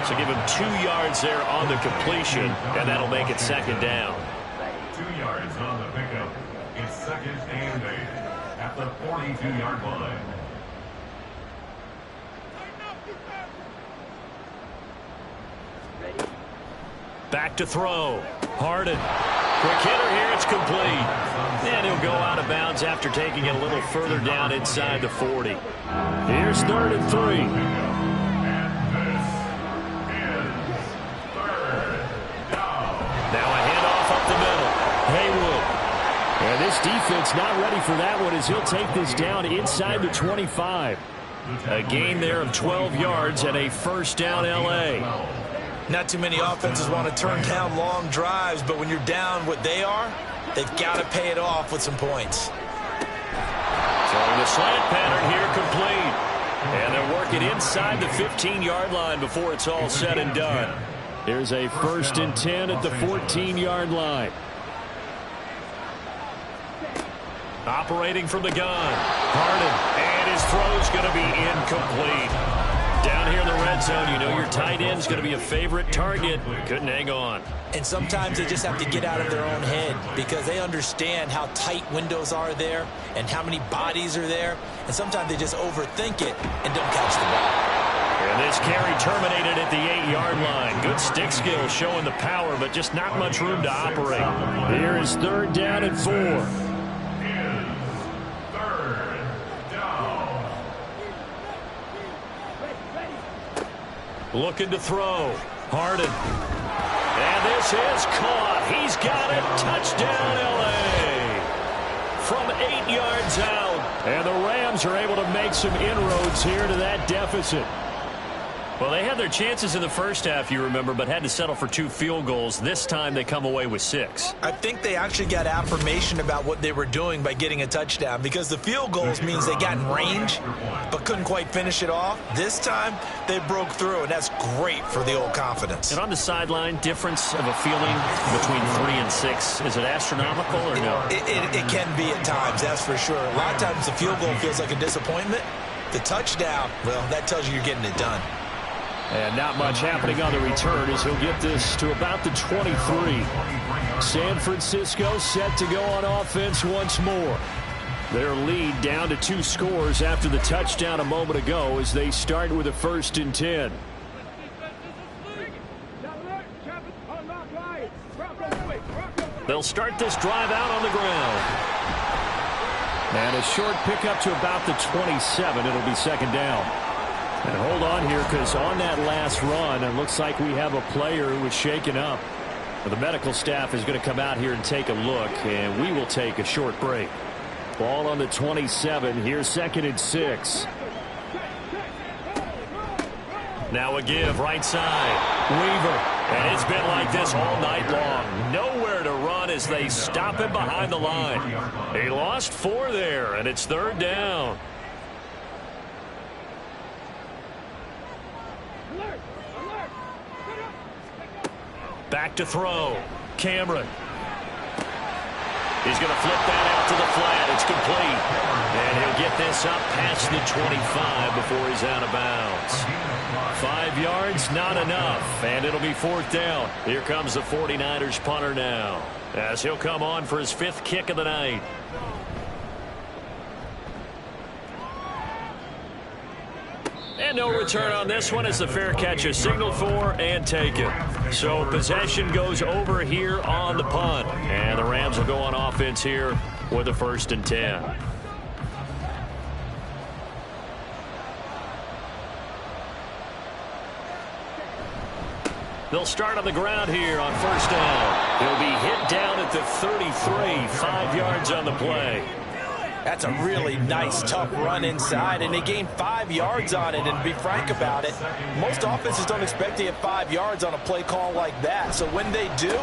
So give him 2 yards there on the completion, and that'll make it second down. 2 yards on the pickup. It's 2nd and 8 at the 42-yard line. Back to throw. Harden. Quick hitter here. It's complete. And he'll go out of bounds after taking it a little further down inside the 40. Here's 3rd and 3. And this is defense not ready for that one as he'll take this down inside the 25. A gain there of 12 yards and a first down L.A. Not too many offenses want to turn down long drives, but when you're down what they are, they've got to pay it off with some points. Throwing the slant pattern here complete. And they're working inside the 15-yard line before it's all said and done. There's a 1st and 10 at the 14-yard line. Operating from the gun. Harden. And his throw's going to be incomplete. Down here in the red zone, you know your tight end's going to be a favorite target. Couldn't hang on. And sometimes they just have to get out of their own head because they understand how tight windows are there and how many bodies are there. And sometimes they just overthink it and don't catch the ball. And this carry terminated at the 8-yard line. Good stick skill showing the power, but just not much room to operate. Here is 3rd down and 4. Looking to throw. Harden. And this is caught. He's got it. Touchdown, L.A. From 8 yards out. And the Rams are able to make some inroads here to that deficit. Well, they had their chances in the first half, you remember, but had to settle for 2 field goals. This time they come away with 6. I think they actually got affirmation about what they were doing by getting a touchdown because the field goals means they got in range but couldn't quite finish it off. This time they broke through, and that's great for the old confidence. And on the sideline, difference of a feeling between 3 and 6, is it astronomical or no? It can be at times, that's for sure. A lot of times the field goal feels like a disappointment. The touchdown, well, that tells you you're getting it done. And not much happening on the return as he'll get this to about the 23. San Francisco set to go on offense once more. Their lead down to 2 scores after the touchdown a moment ago as they start with a 1st and 10. They'll start this drive out on the ground. And a short pickup to about the 27. It'll be 2nd down. And hold on here because on that last run, it looks like we have a player who was shaken up. The medical staff is going to come out here and take a look, and we will take a short break. Ball on the 27. Here's 2nd and 6. Now a give right side. Weaver. And it's been like this all night long. Nowhere to run as they stop him behind the line. He lost 4 there, and it's 3rd down. Back to throw. Cameron. He's going to flip that out to the flat. It's complete. And he'll get this up past the 25 before he's out of bounds. 5 yards, not enough. And it'll be 4th down. Here comes the 49ers punter now, as he'll come on for his 5th kick of the night. And no return on this one as the fair catch is signaled for and taken. So possession goes over here on the punt. And the Rams will go on offense here with a 1st and 10. They'll start on the ground here on 1st down. He'll be hit down at the 33, 5 yards on the play. That's a really nice, tough run inside, and they gained 5 yards on it. And to be frank about it, most offenses don't expect to get 5 yards on a play call like that. So when they do,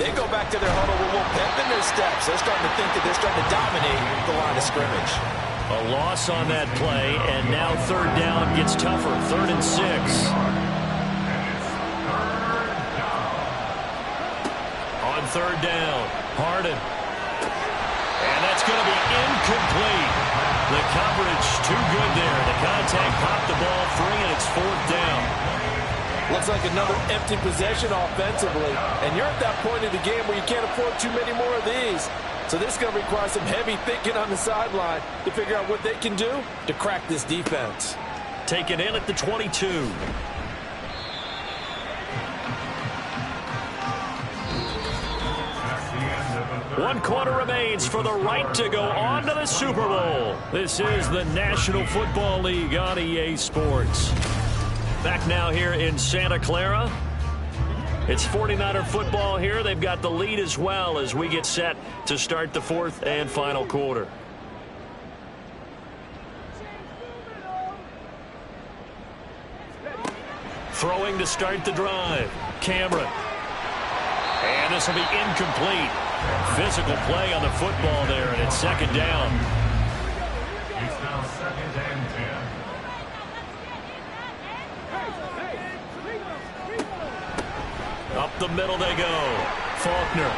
they go back to their huddle with a little pep in their steps. They're starting to think that they're starting to dominate the line of scrimmage. A loss on that play, and now 3rd down gets tougher. 3rd and 6. On 3rd down, Harden. And that's going to be incomplete. The coverage too good there. The contact popped the ball free, and it's 4th down. Looks like another empty possession offensively. And you're at that point in the game where you can't afford too many more of these. So this is going to require some heavy thinking on the sideline to figure out what they can do to crack this defense. Taken in at the 22. One quarter remains for the right to go on to the Super Bowl. This is the National Football League on EA Sports. Back now here in Santa Clara. It's 49er football here. They've got the lead as well as we get set to start the fourth and final quarter. Throwing to start the drive. Cameron. And this will be incomplete. Physical play on the football there, and it's second down. It's now second and 10. Up the middle they go. Faulkner.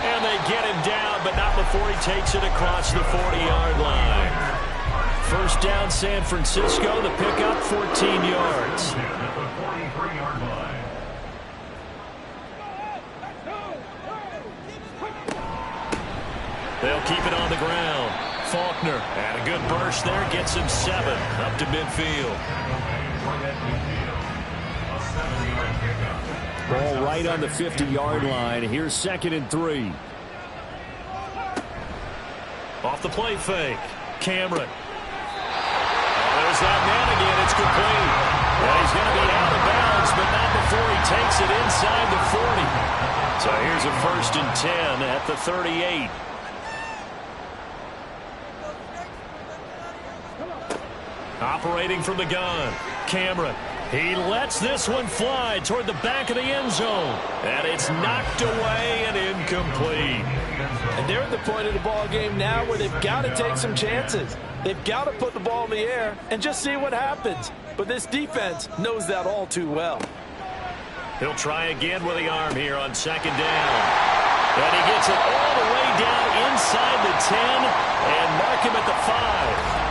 And they get him down, but not before he takes it across the 40-yard line. First down, San Francisco. The pickup, 14 yards. At the 43-yard line. They'll keep it on the ground. Faulkner, and a good burst there, gets him 7 up to midfield. Ball right on the 50-yard line. Here's second and 3. Off the play fake. Cameron. There's that man again. It's complete. And he's going to be out of bounds, but not before he takes it inside the 40. So here's a first and 10 at the 38. Operating from the gun. Cameron. He lets this one fly toward the back of the end zone. And it's knocked away and incomplete. And they're at the point of the ball game now where they've got to take some chances. They've got to put the ball in the air and just see what happens. But this defense knows that all too well. He'll try again with the arm here on second down. And he gets it all the way down inside the 10 and mark him at the 5.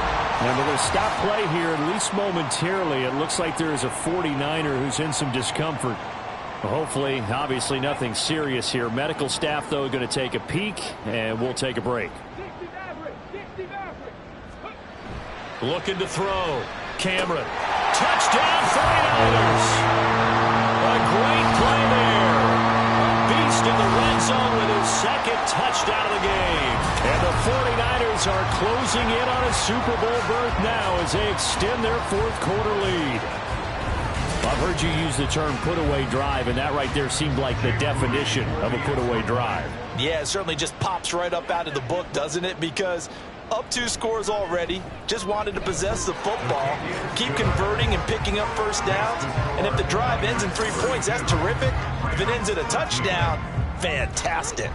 And they're going to stop play here, at least momentarily. It looks like there is a 49er who's in some discomfort. Hopefully, obviously, nothing serious here. Medical staff, though, going to take a peek, and we'll take a break. Looking to throw. Cameron. Touchdown, 49ers. A great play there. A beast in the red zone with his second touchdown of the game. And the 49ers are closing in on a Super Bowl berth now as they extend their fourth quarter lead. I've heard you use the term put-away drive, and that right there seemed like the definition of a put-away drive. Yeah, it certainly just pops right up out of the book, doesn't it? Because up 2 scores already, just wanted to possess the football, keep converting and picking up first downs. And if the drive ends in 3 points, that's terrific. If it ends in a touchdown, fantastic.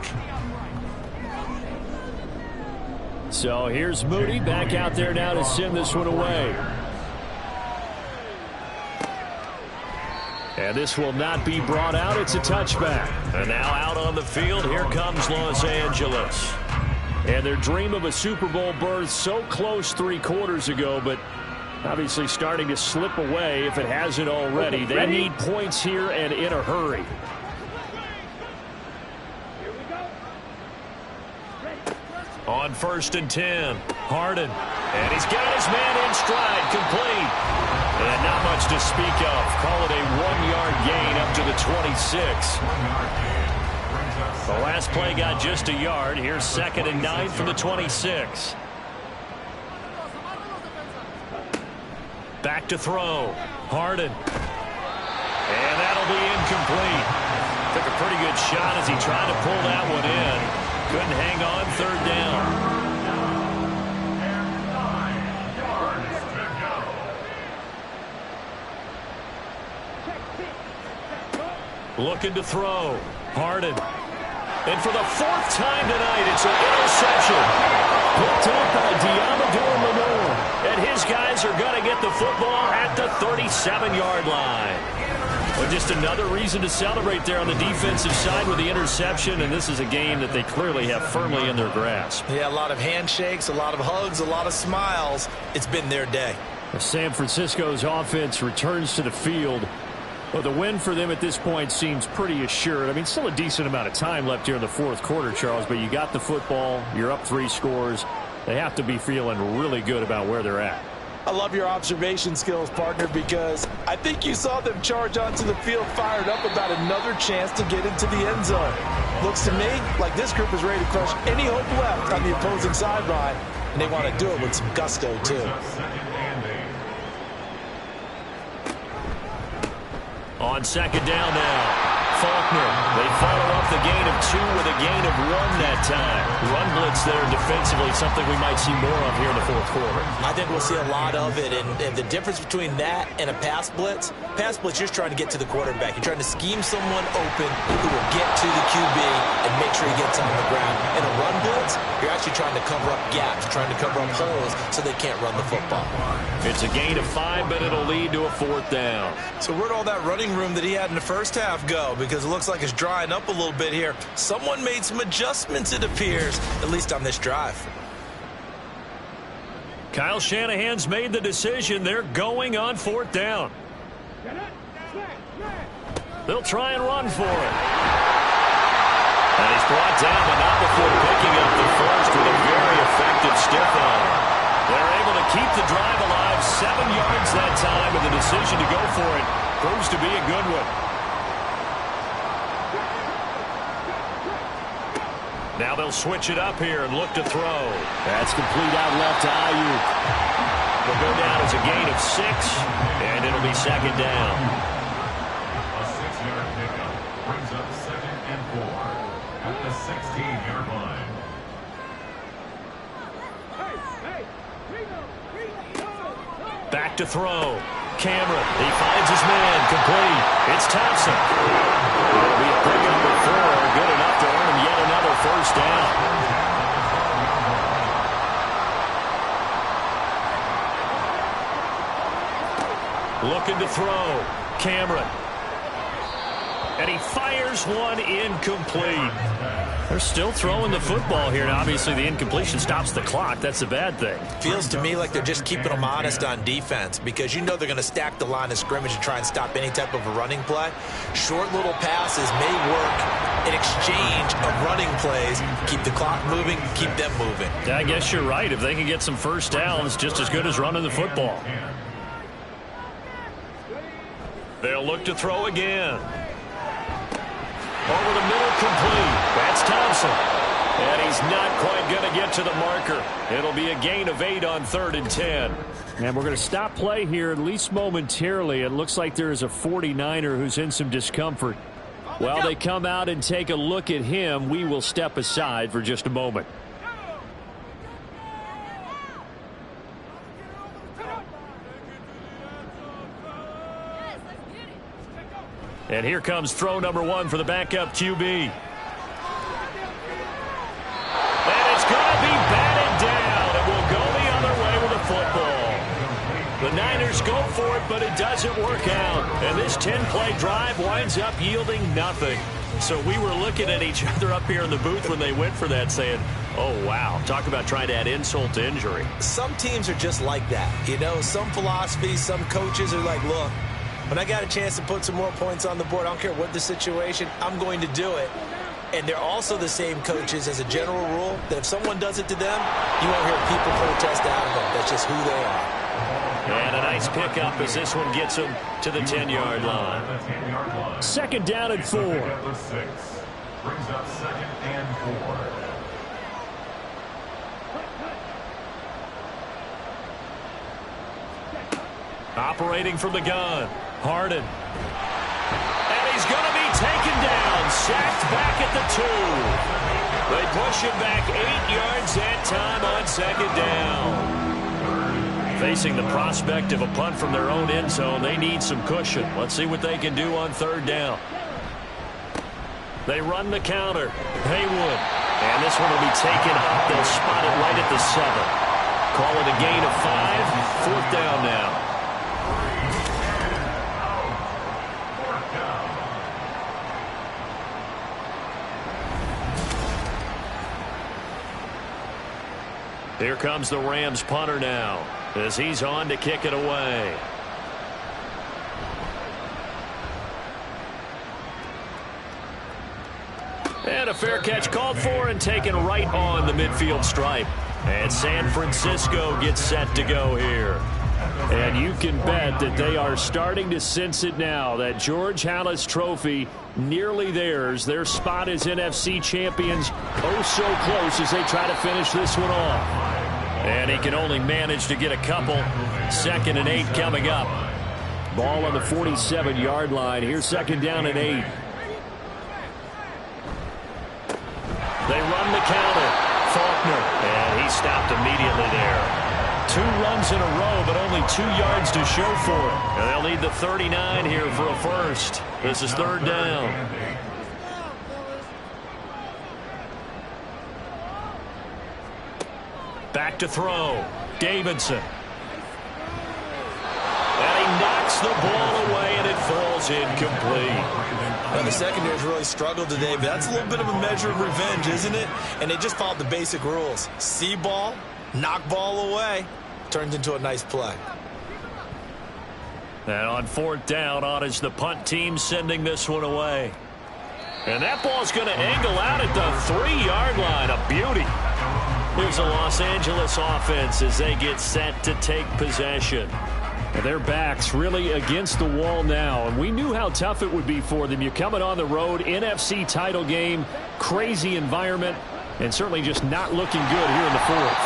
So here's Moody back out there now to send this one away. And this will not be brought out. It's a touchback. And now out on the field, here comes Los Angeles. And their dream of a Super Bowl berth so close 3 quarters ago, but obviously starting to slip away if it hasn't already. They need points here and in a hurry. On first and 10, Harden. And he's got his man in stride, complete. And not much to speak of. Call it a 1-yard gain up to the 26. The last play got just a yard. Here's second and 9 from the 26. Back to throw. Harden. And that'll be incomplete. Took a pretty good shot as he tried to pull that one in. Couldn't hang on, third down. Looking to throw. Harden. And for the 4th time tonight, it's an interception. Picked up by Diamador Lenore. And his guys are going to get the football at the 37-yard line. Well, just another reason to celebrate there on the defensive side with the interception, and this is a game that they clearly have firmly in their grasp. Yeah, a lot of handshakes, a lot of hugs, a lot of smiles. It's been their day. San Francisco's offense returns to the field. Well, the win for them at this point seems pretty assured. I mean, still a decent amount of time left here in the fourth quarter, Charles, but you got the football, you're up 3 scores. They have to be feeling really good about where they're at. I love your observation skills, partner, because I think you saw them charge onto the field fired up about another chance to get into the end zone. Looks to me like this group is ready to crush any hope left on the opposing sideline, and they want to do it with some gusto, too. On second down now. Faulkner, they follow up the gain of 2 with a gain of 1 that time. Run blitz there defensively, something we might see more of here in the fourth quarter. I think we'll see a lot of it, and the difference between that and a pass blitz, you're just trying to get to the quarterback. You're trying to scheme someone open who will get to the QB and make sure he gets on the ground. In a run blitz, you're actually trying to cover up gaps, trying to cover up holes so they can't run the football. It's a gain of 5, but it'll lead to a 4th down. So where'd all that running room that he had in the first half go? Because it looks like it's drying up a little bit here. Someone made some adjustments, it appears, at least on this drive. Kyle Shanahan's made the decision. They're going on 4th down. They'll try and run for it. And he's brought down, but not before picking up the first with a very effective stiff arm. They're able to keep the drive alive, 7 yards that time, and the decision to go for it proves to be a good one. Now they'll switch it up here and look to throw. That's complete out left to Ayuk. Will go down as a gain of 6, and it'll be second down. A 6-yard pickup brings up 2nd and 4 at the 16-yard line. Back to throw. Cameron, he finds his man, complete. It's Thompson. It'll be a pickup of 4, good enough to earn him yet another first down. Looking to throw. Cameron. And he fires one incomplete. They're still throwing the football here. Now, obviously, the incompletion stops the clock. That's a bad thing. Feels to me like they're just keeping them honest on defense because you know they're going to stack the line of scrimmage and try and stop any type of a running play. Short little passes may work in exchange of running plays. Keep the clock moving, keep them moving. I guess you're right. If they can get some first downs, just as good as running the football. They'll look to throw again. Over the middle, complete. That's Thompson. And he's not quite going to get to the marker. It'll be a gain of 8 on 3rd and 10. And we're going to stop play here, at least momentarily. It looks like there is a 49er who's in some discomfort. While they come out and take a look at him, we will step aside for just a moment. And here comes throw number 1 for the backup QB. And it's going to be batted down. It will go the other way with the football. The Niners go for it, but it doesn't work out. And this 10-play drive winds up yielding nothing. So we were looking at each other up here in the booth when they went for that saying, oh, wow, talk about trying to add insult to injury. Some teams are just like that. You know, some philosophies, some coaches are like, look, when I got a chance to put some more points on the board, I don't care what the situation, I'm going to do it. And they're also the same coaches as a general rule that if someone does it to them, you won't hear people protest out of them. That's just who they are. And a nice pickup as this one gets them to the 10-yard line. 2nd down and 4. Brings up 2nd and 4. Operating from the gun. Harden. And he's going to be taken down. Sacked back at the 2. They push him back 8 yards that time on 2nd down. Facing the prospect of a punt from their own end zone, they need some cushion. Let's see what they can do on 3rd down. They run the counter. Haywood. And this one will be taken up. They'll spot it right at the 7. Call it a gain of 5. 4th down now. Here comes the Rams punter now as he's on to kick it away. And a fair catch called for and taken right on the midfield stripe. And San Francisco gets set to go here. And you can bet that they are starting to sense it now. That George Halas trophy nearly theirs. Their spot as NFC champions oh so close as they try to finish this one off. And he can only manage to get a couple. 2nd and 8 coming up. Ball on the 47-yard line. Here's second down and 8. They run the counter. Faulkner, and he stopped immediately there. 2 runs in a row, but only 2 yards to show for it. And they'll need the 39 here for a first. This is third down. Back to throw. Davidson. And he knocks the ball away, and it falls incomplete. Well, the secondary's really struggled today, but that's a little bit of a measure of revenge, isn't it? And they just followed the basic rules. See ball, knock ball away. Turns into a nice play. And on fourth down, on is the punt team sending this one away. And that ball's going to angle out at the 3-yard line. A beauty. Here's the Los Angeles offense as they get set to take possession. And their backs really against the wall now. And we knew how tough it would be for them. You're coming on the road, NFC title game, crazy environment, and certainly just not looking good here in the fourth.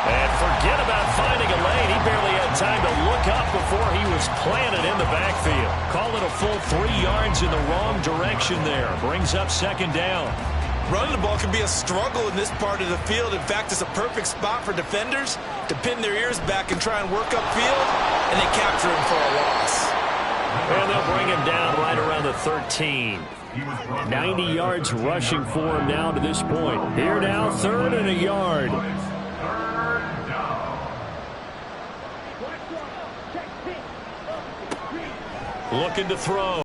And forget about finding a lane. He barely had time to look up before he was planted in the backfield. Call it a full 3 yards in the wrong direction there. Brings up second down. Running the ball can be a struggle in this part of the field. In fact, it's a perfect spot for defenders to pin their ears back and try and work upfield, and they capture him for a loss. And they'll bring him down right around the 13. 90 yards rushing for him now to this point. Here now, 3rd and a yard. Looking to throw.